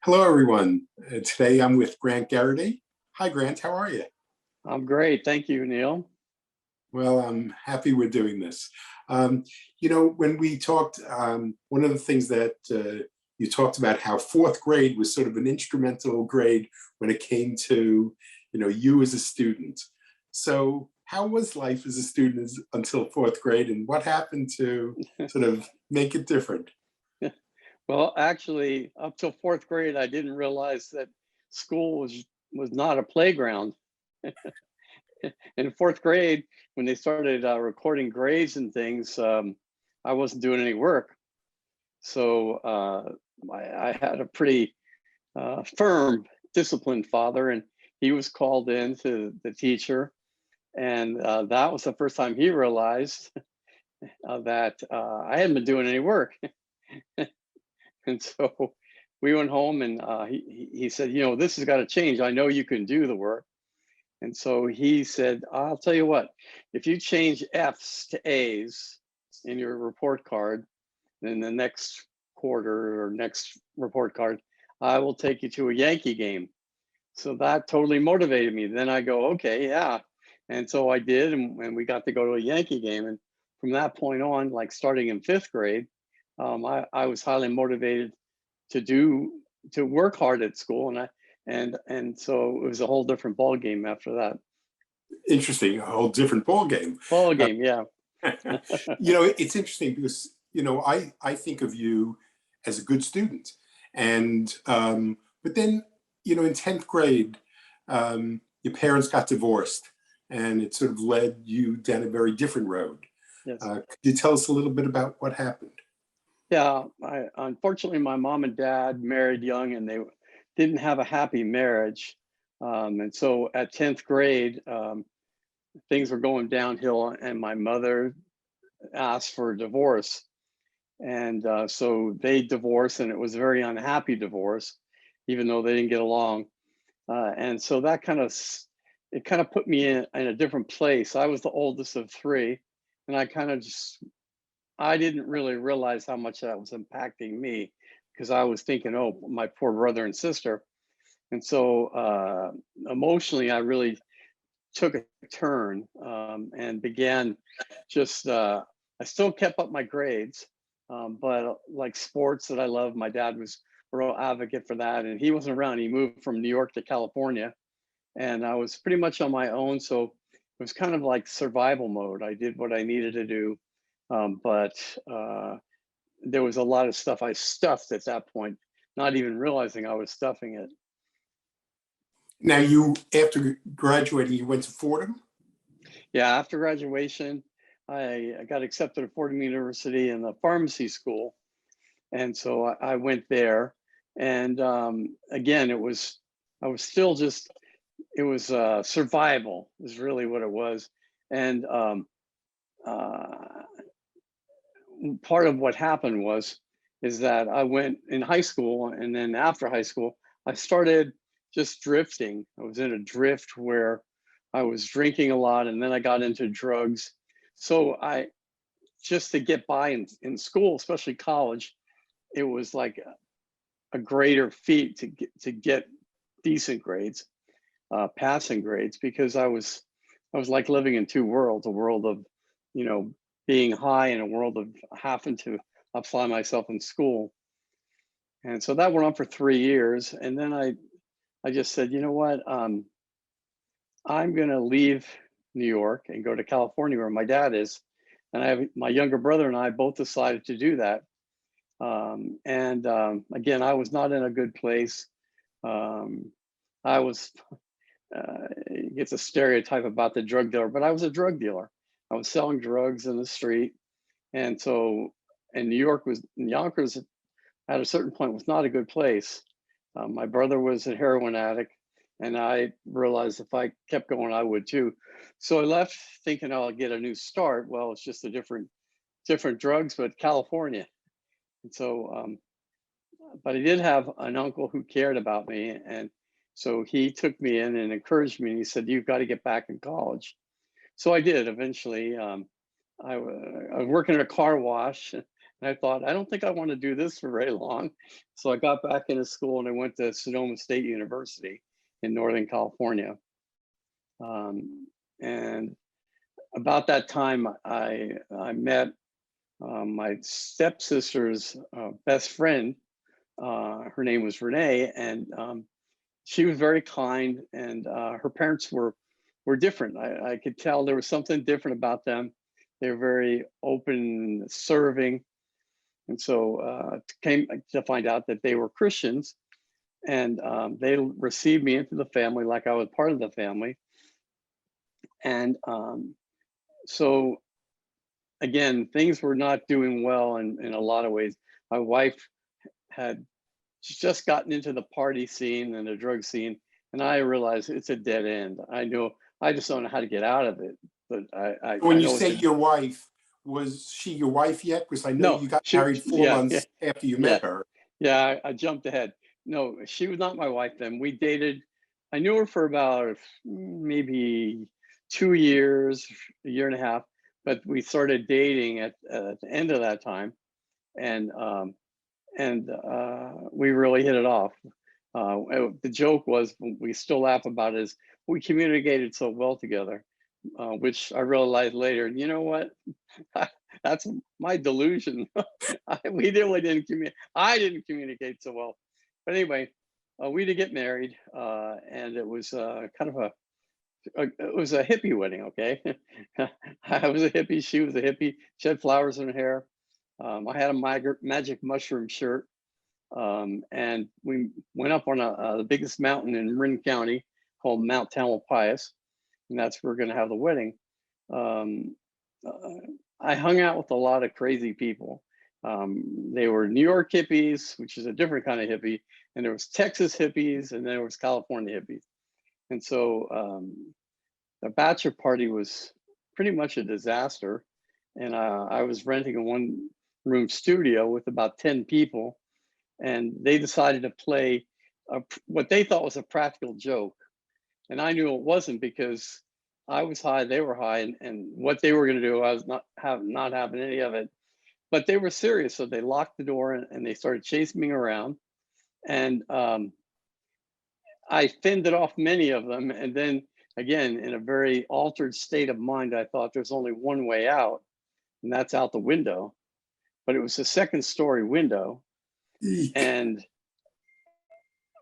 Hello, everyone. Today I'm with Grant Gereghty. Hi, Grant. How are you? I'm great. Thank you, Neil. Well, I'm happy we're doing this. Um, when we talked, one of the things that you talked about how fourth grade was sort of an instrumental grade when it came to, you as a student. So, how was life as a student until fourth grade, and what happened to sort of make it different? Well, actually, up till fourth grade, I didn't realize that school was not a playground. In fourth grade, when they started recording grades and things, I wasn't doing any work. So I had a pretty firm, disciplined father, and he was called in to the teacher, and that was the first time he realized that I hadn't been doing any work. And so we went home, and he said, this has got to change. I know you can do the work. And so he said, I'll tell you what, if you change F's to A's in your report card, then the next quarter or next report card, I will take you to a Yankee game. So that totally motivated me. Then I go, okay, yeah. And so I did, and we got to go to a Yankee game. And from that point on, like starting in fifth grade, I was highly motivated to work hard at school, and so it was a whole different ball game after that. Interesting, a whole different ball game. Ball game, yeah. It's interesting because I think of you as a good student, and but then in 10th grade, your parents got divorced, and it sort of led you down a very different road. Yes. Could you tell us a little bit about what happened? Yeah, unfortunately, my mom and dad married young, and they didn't have a happy marriage. And so at 10th grade, things were going downhill, and my mother asked for a divorce. And so they divorced, and it was a very unhappy divorce, even though they didn't get along. And so that it kind of put me in a different place. I was the oldest of three, and I didn't really realize how much that was impacting me, because I was thinking, oh, my poor brother and sister. And so emotionally, I really took a turn, and began just, I still kept up my grades, but like sports that I love, my dad was a real advocate for that. And he wasn't around. He moved from New York to California, and I was pretty much on my own. So it was kind of like survival mode. I did what I needed to do. But there was a lot of stuff I stuffed at that point, not even realizing I was stuffing it. Now, after graduating, you went to Fordham. Yeah, after graduation, I got accepted at Fordham University in the pharmacy school. And so I went there. And again, I was still just, it was survival is really what it was. And part of what happened is that I went in high school, and then after high school, I started just drifting. I was in a drift where I was drinking a lot, and then I got into drugs. So just to get by in school, especially college, it was like a greater feat to get decent grades, passing grades, because I was like living in two worlds, a world of, you know, being high, and a world of having to apply myself in school. And so that went on for 3 years. And then I just said, you know what, I'm going to leave New York and go to California where my dad is. And I have my younger brother, and I both decided to do that. Again, I was not in a good place. I was, it's a stereotype about the drug dealer, but I was a drug dealer. I was selling drugs in the street. And so, and Yonkers at a certain point was not a good place. My brother was a heroin addict, and I realized if I kept going, I would too. So I left thinking, oh, I'll get a new start. Well, it's just a different drugs, but California. And so, but I did have an uncle who cared about me. And so he took me in and encouraged me. And he said, you've got to get back in college. So I did eventually. I was working at a car wash And I thought, I don't think I want to do this for very long. So I got back into school and I went to Sonoma State University in Northern California. And about that time, I met my stepsister's best friend. Her name was Renee, and she was very kind, and her parents were different. I could tell there was something different about them. They were very open, serving, and so came to find out that they were Christians, and they received me into the family like I was part of the family. And so again, things were not doing well in a lot of ways. My wife had just gotten into the party scene and the drug scene, and I realized it's a dead end. I just don't know how to get out of it. But When I you know say it's a your wife, was she your wife yet? Because I know no. you got married four Yeah, yeah, months after you yeah, met her. yeah. I jumped ahead. No, she was not my wife then. We dated. I knew her for about maybe 2 years, a year and a half. But we started dating at the end of that time, and we really hit it off. The joke was, we still laugh about it, is we communicated so well together, which I realized later, you know what? That's my delusion. We really didn't communicate. I didn't communicate so well. But anyway, we did get married, and it was kind of it was a hippie wedding, okay? I was a hippie, she was a hippie. She had flowers in her hair. I had a magic mushroom shirt. And we went up on the biggest mountain in Marin County called Mount Tamalpais, and that's where we're going to have the wedding. Um, I hung out with a lot of crazy people. They were New York hippies, which is a different kind of hippie, and there was Texas hippies, and there was California hippies. And so the bachelor party was pretty much a disaster. And I was renting a one-room studio with about 10 people, and they decided to play what they thought was a practical joke. And I knew it wasn't, because I was high, they were high, and what they were going to do, I was not having any of it. But they were serious, so they locked the door and they started chasing me around. And I fended off many of them, and then again, in a very altered state of mind, I thought there's only one way out, and that's out the window. But it was a second-story window, Eek. and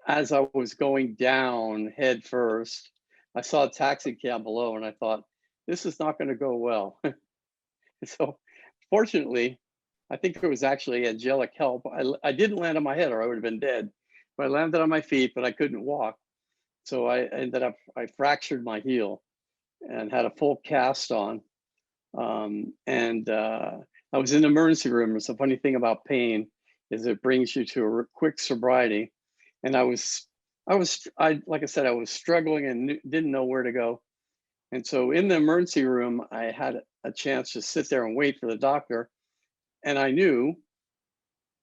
as I was going down head first, I saw a taxi cab below, and I thought, this is not going to go well. So fortunately, I think it was actually angelic help. I didn't land on my head, or I would have been dead. But I landed on my feet, but I couldn't walk. So I fractured my heel and had a full cast on. And I was in the emergency room. It's a funny thing about pain is it brings you to a quick sobriety. And like I said, I was struggling and didn't know where to go. And so in the emergency room, I had a chance to sit there and wait for the doctor. And I knew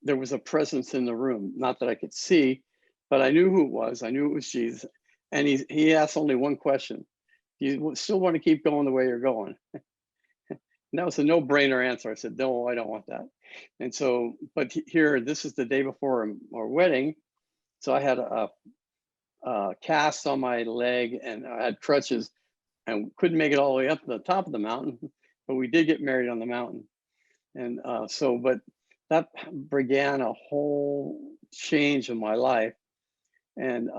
there was a presence in the room, not that I could see, but I knew who it was. I knew it was Jesus. And he asked only one question: do you still want to keep going the way you're going? And that was a no-brainer answer. I said, no, I don't want that. And so, but here, this is the day before our wedding. So I had a cast on my leg, and I had crutches, and couldn't make it all the way up to the top of the mountain, but we did get married on the mountain. And but that began a whole change in my life. And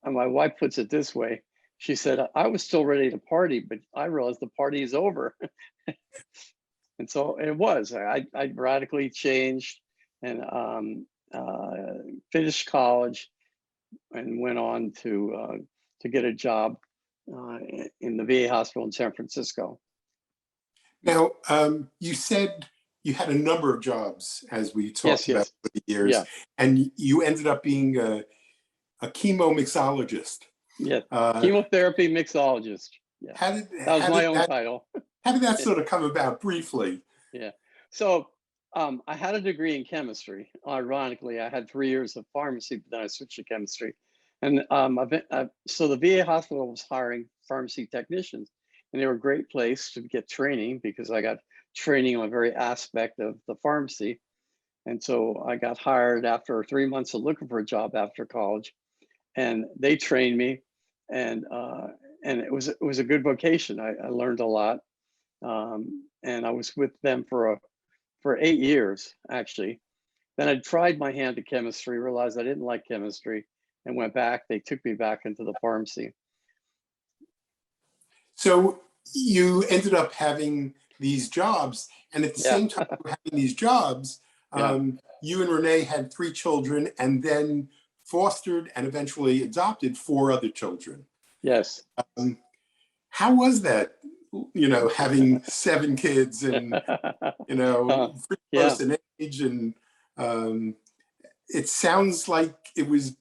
my wife puts it this way. She said, I was still ready to party, but I realized the party is over. And so it was. I radically changed, and finished college, and went on to get a job in the VA hospital in San Francisco. Now, you said you had a number of jobs, as we talked Yes, about yes, over the years, yeah, and you ended up being a chemo mixologist. yeah. Chemotherapy mixologist. Yeah, How did that was my own title. how did that sort of come about briefly? Yeah. So I had a degree in chemistry. Ironically, I had 3 years of pharmacy, but then I switched to chemistry. And so the VA hospital was hiring pharmacy technicians, and they were a great place to get training, because I got training on a very aspect of the pharmacy. And so I got hired after 3 months of looking for a job after college, and they trained me, and it was a good vocation. I learned a lot, and I was with them for 8 years actually. Then I tried my hand at chemistry, realized I didn't like chemistry, and went back. They took me back into the pharmacy. So you ended up having these jobs, and at the Yeah, same time you were having these jobs, yeah, you and Renee had 3 children, and then fostered and eventually adopted 4 other children. yes. Um, how was that? You know, having 7 kids, and you Uh, know, pretty yeah, close in age, and um, it sounds like it was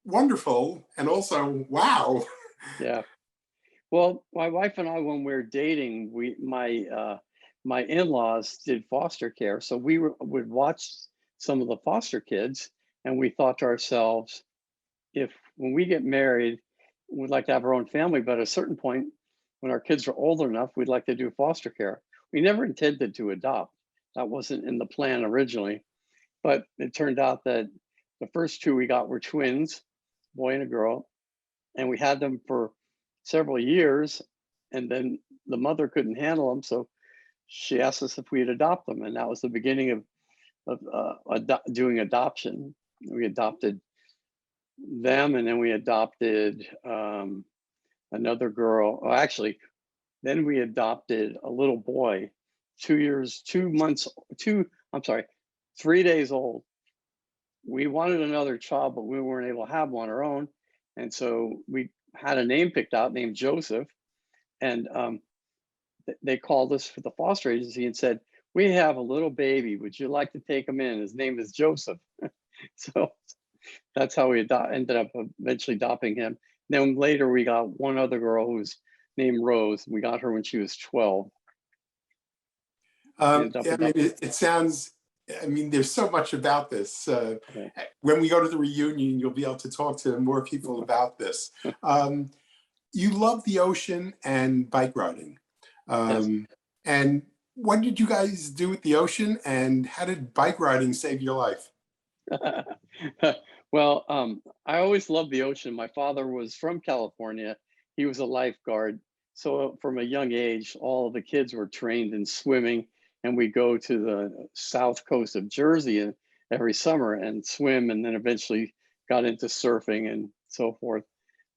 wonderful, and also wow. yeah. Well, my wife and I, when we were dating, my in-laws did foster care, so would watch some of the foster kids, and we thought to ourselves, if when we get married, we'd like to have our own family, but at a certain point, when our kids are older enough, we'd like to do foster care. We never intended to adopt. That wasn't in the plan originally, but it turned out that the first two we got were twins, boy and a girl, and we had them for several years, and then the mother couldn't handle them, so she asked us if we'd adopt them, and that was the beginning of doing adoption. We adopted them, and then we adopted another girl. Oh, actually, then we adopted a little boy, 2 years, 2 months, two. I'm sorry, 3 days old. We wanted another child, but we weren't able to have one on our own, and so we had a name picked out named Joseph, and they called us for the foster agency and said, "We have a little baby. Would you like to take him in? His name is Joseph." So that's how we ended up eventually adopting him. Then later we got one other girl who was named Rose. We got her when she was 12. We ended up Yeah, I mean, adopting. it sounds, I mean, there's so much about this. Yeah. When we go to the reunion, you'll be able to talk to more people about this. Um, you love the ocean and bike riding. Yes. And what did you guys do with the ocean, and how did bike riding save your life? Well, I always loved the ocean. My father was from California. He was a lifeguard. So from a young age, all of the kids were trained in swimming, and we go to the south coast of Jersey every summer and swim, and then eventually got into surfing and so forth.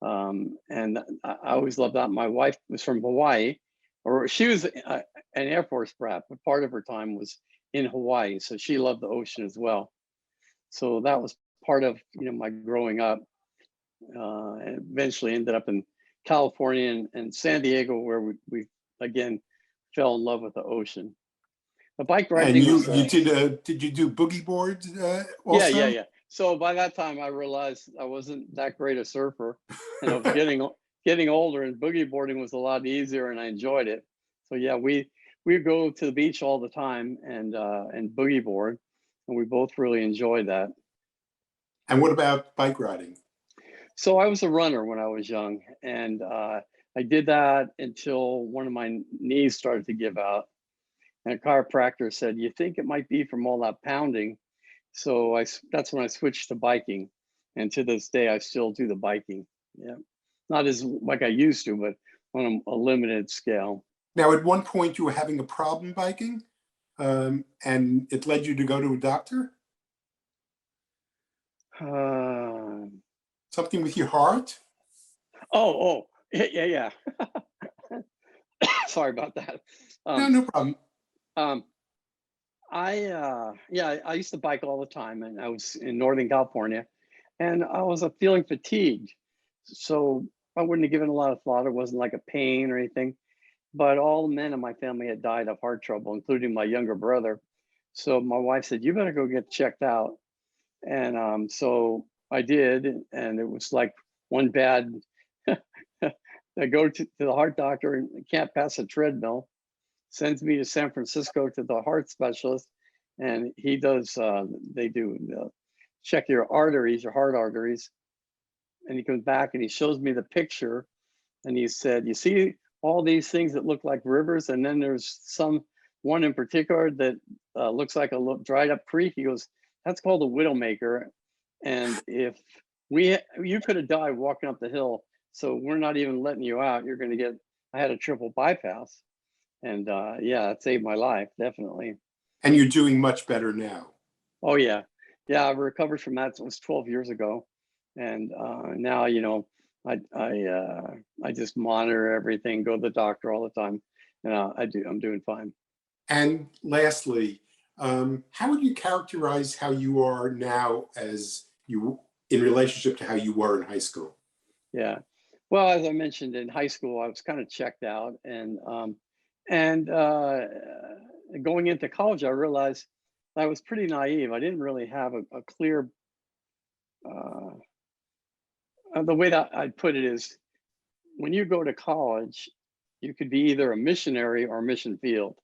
And I always loved that. My wife was from Hawaii, or she was an Air Force brat, but part of her time was in Hawaii. So she loved the ocean as well. So that was part of my growing up. And eventually ended up in California and San Diego, where we again fell in love with the ocean. The bike And riding was did you do boogie boards yeah, yeah, also? yeah. So by that time, I realized I wasn't that great a surfer, and I was getting older, and boogie boarding was a lot easier, and I enjoyed it. So yeah, we go to the beach all the time and boogie board, and we both really enjoyed that. And what about bike riding? So I was a runner when I was young, and I did that until one of my knees started to give out. And a chiropractor said, "You think it might be from all that pounding?" So that's when I switched to biking, and to this day I still do the biking. Yeah, not as like I used to, but on a limited scale. Now, at one point, you were having a problem biking, and it led you to go to a doctor? Uh, Something with your heart? oh, yeah, yeah, yeah. Sorry about that. No, Um, no problem. um, yeah, I used to bike all the time, and I was in Northern California, and I was feeling fatigued. So I wouldn't have given a lot of thought. It wasn't like a pain or anything. But all the men in my family had died of heart trouble, including my younger brother. So my wife said, "You better go get checked out." And so I did, and it was like one bad. I go to the heart doctor and can't pass a treadmill. Sends me to San Francisco to the heart specialist, and he does. They do check your arteries, your heart arteries, and he comes back and he shows me the picture, and he said, "You see all these things that look like rivers, and then there's some one in particular that looks like a dried up creek. He goes, that's called a widowmaker. And if you could have died walking up the hill, so we're not even letting you out. You're going to get, I had a triple bypass. And yeah, it saved my life, definitely. And you're doing much better now. Oh yeah. Yeah, I recovered from that. It was 12 years ago. And now, you know, I just monitor everything, go to the doctor all the time. And I'm doing fine. And lastly, how would you characterize how you are now as you in relationship to how you were in high school? Yeah. Well, as I mentioned, in high school, I was kind of checked out, and going into college, I realized I was pretty naive. I didn't really have a clear. Uh, the way that I'd put it is, when you go to college, you could be either a missionary or mission field.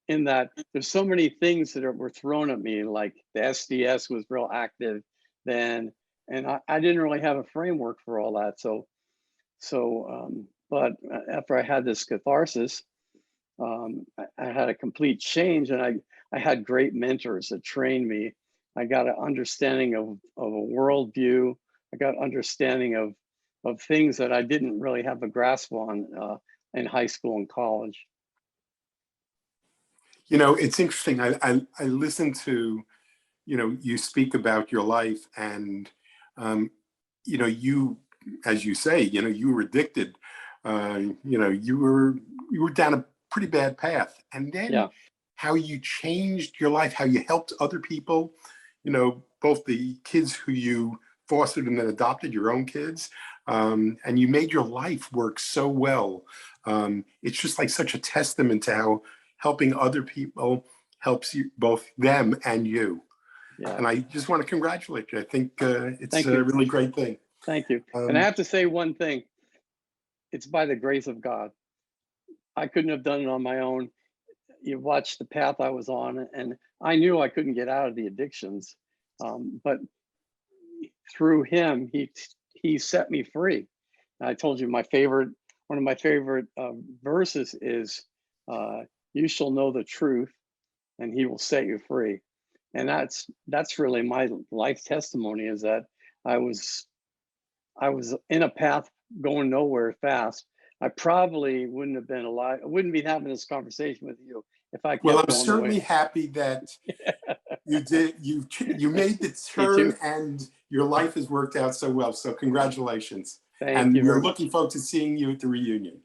In that, there's so many things that were thrown at me, like the SDS was real active then, and I didn't really have a framework for all that. But after I had this catharsis, I had a complete change, and I had great mentors that trained me. I got an understanding of a worldview. I got understanding of things that I didn't really have a grasp on in high school and college. You know, it's interesting. I listen to, you know, you speak about your life, and you know, you, as you say, you know, you were addicted. You know, you were down a pretty bad path, and then Yeah, how you changed your life, how you helped other people. You know, both the kids who you fostered and then adopted, your own kids, and you made your life work so well. It's just like such a testament to how helping other people helps you, both them and you. yeah. And I just want to congratulate you. I think it's Thank a you. really great thing. Thank you. And I have to say one thing. It's by the grace of God. I couldn't have done it on my own. You watch the path I was on, and I knew I couldn't get out of the addictions. But through him, he set me free. I told you one of my favorite verses is, "You shall know the truth, and He will set you free." And that's really my life testimony, is that I was I was in a path going nowhere fast. I probably wouldn't have been alive. I wouldn't be having this conversation with you if I Well, kept I'm going the way. certainly happy that you did. You made the Me too. turn, and your life has worked out so well. So congratulations. Thank And you very we're much. looking forward to seeing you at the reunion.